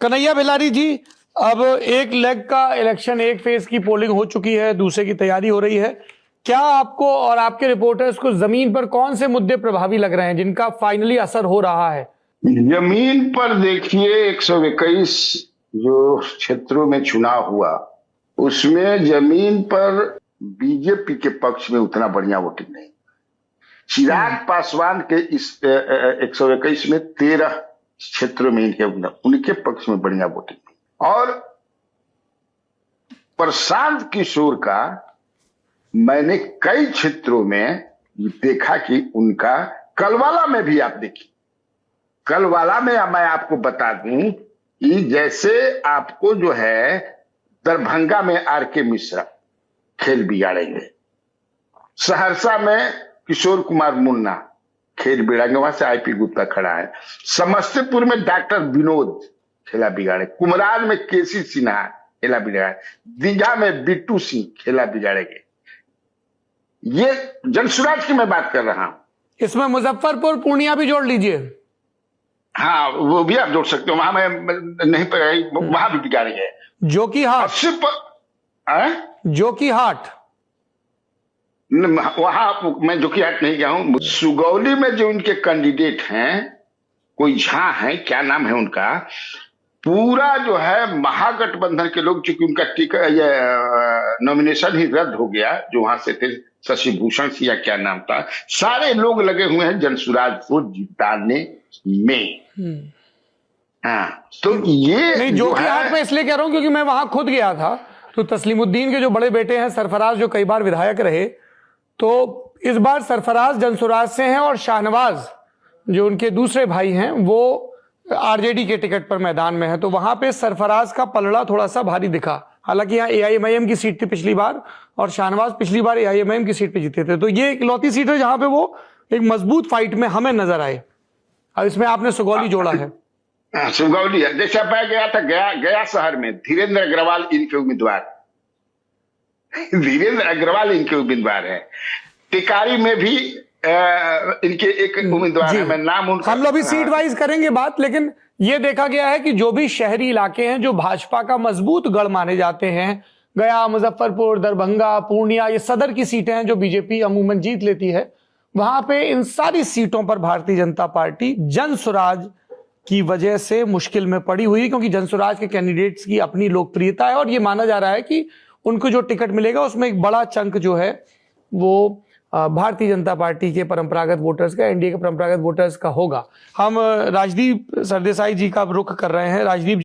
कन्हैया बेलारी जी, अब एक लेग का इलेक्शन, एक फेज की पोलिंग हो चुकी है, दूसरे की तैयारी हो रही है। क्या आपको और आपके रिपोर्टर्स को जमीन पर कौन से मुद्दे प्रभावी लग रहे हैं जिनका फाइनली असर हो रहा है? जमीन पर देखिए 121 जो क्षेत्रों में चुनाव हुआ उसमें जमीन पर बीजेपी के पक्ष में उतना बढ़िया वोटिंग नहीं। चिराग पासवान के इस 121 में 13 क्षेत्रों में उनके पक्ष में बढ़िया वोटिंग नहीं। और प्रशांत किशोर का मैंने कई क्षेत्रों में देखा कि उनका कलवाला में भी, आप देखिए कलवाला में मैं आपको बता दूं कि जैसे आपको जो है दरभंगा में आर.के. मिश्रा खेल बिगाड़ेंगे, सहरसा में किशोर कुमार मुन्ना खेल बिगाड़ेंगे, वहां से आई.पी. गुप्ता खड़ा है, समस्तीपुर में डॉक्टर विनोद खेला बिगाड़े, कुमरान में के.सी. सिन्हा खेला बिगाड़े, दीघा में बिट्टू सिंह खेला बिगाड़ेंगे। ये जनसुराज की मैं बात कर रहा हूं। इसमें मुजफ्फरपुर पूर्णिया भी जोड़ लीजिए। हाँ, वो भी आप जोड़ सकते हो, वहां मैं नहीं वहां भी बिगाड़ेंगे। जोकीहाट वहां मैं जोकीहाट नहीं गया हूं। सुगौली में जो उनके कैंडिडेट हैं, कोई झा है, क्या नाम है उनका, पूरा जो है महागठबंधन के लोग, चूंकि उनका टिकट नॉमिनेशन ही रद्द हो गया, जो वहां से थे, शशि भूषण सिंह क्या नाम था, सारे लोग लगे हुए हैं जनसुराज को जिताने में। हाँ, तो ये नहीं, जोकीहाट में इसलिए कह रहा हूं क्योंकि मैं वहां खुद गया था, तो तस्लीमुद्दीन के जो बड़े बेटे हैं सरफराज, जो कई बार विधायक रहे, तो इस बार सरफराज जनसुराज से हैं और शाहनवाज जो उनके दूसरे भाई हैं वो आरजेडी के टिकट पर मैदान में है। तो वहां पे सरफराज का पलड़ा थोड़ा सा भारी दिखा। हालांकि यहाँ एआईएमआईएम की सीट थी पिछली बार और शाहनवाज पिछली बार एआईएमआईएम की सीट पे जीते थे, तो ये इकलौती सीट है जहां पे वो एक मजबूत फाइट में हमें नजर आए। अब इसमें आपने सुगौली जोड़ा है। सुगौली है, जैसे मैं गया था गया शहर में, धीरेन्द्र अग्रवाल इनके उम्मीदवार है। टिकारी में भी इनके एक उम्मीदवार है, मैं नाम उनका, हम लोग भी सीट वाइज करेंगे बात, लेकिन ये देखा गया है कि जो भी शहरी इलाके हैं जो भाजपा का मजबूत गढ़ माने जाते हैं, गया, मुजफ्फरपुर, दरभंगा, पूर्णिया, ये सदर की सीटें हैं जो बीजेपी अमूमन जीत लेती है, वहां पे इन सारी सीटों पर भारतीय जनता पार्टी जनसुराज की वजह से मुश्किल में पड़ी हुई, क्योंकि जनसुराज के कैंडिडेट्स की अपनी लोकप्रियता है और ये माना जा रहा है कि उनको जो टिकट मिलेगा उसमें एक बड़ा चंक जो है वो भारतीय जनता पार्टी के परंपरागत वोटर्स का, एनडीए के परंपरागत वोटर्स का होगा। हम राजदीप सरदेसाई जी का रुख कर रहे हैं। राजदीप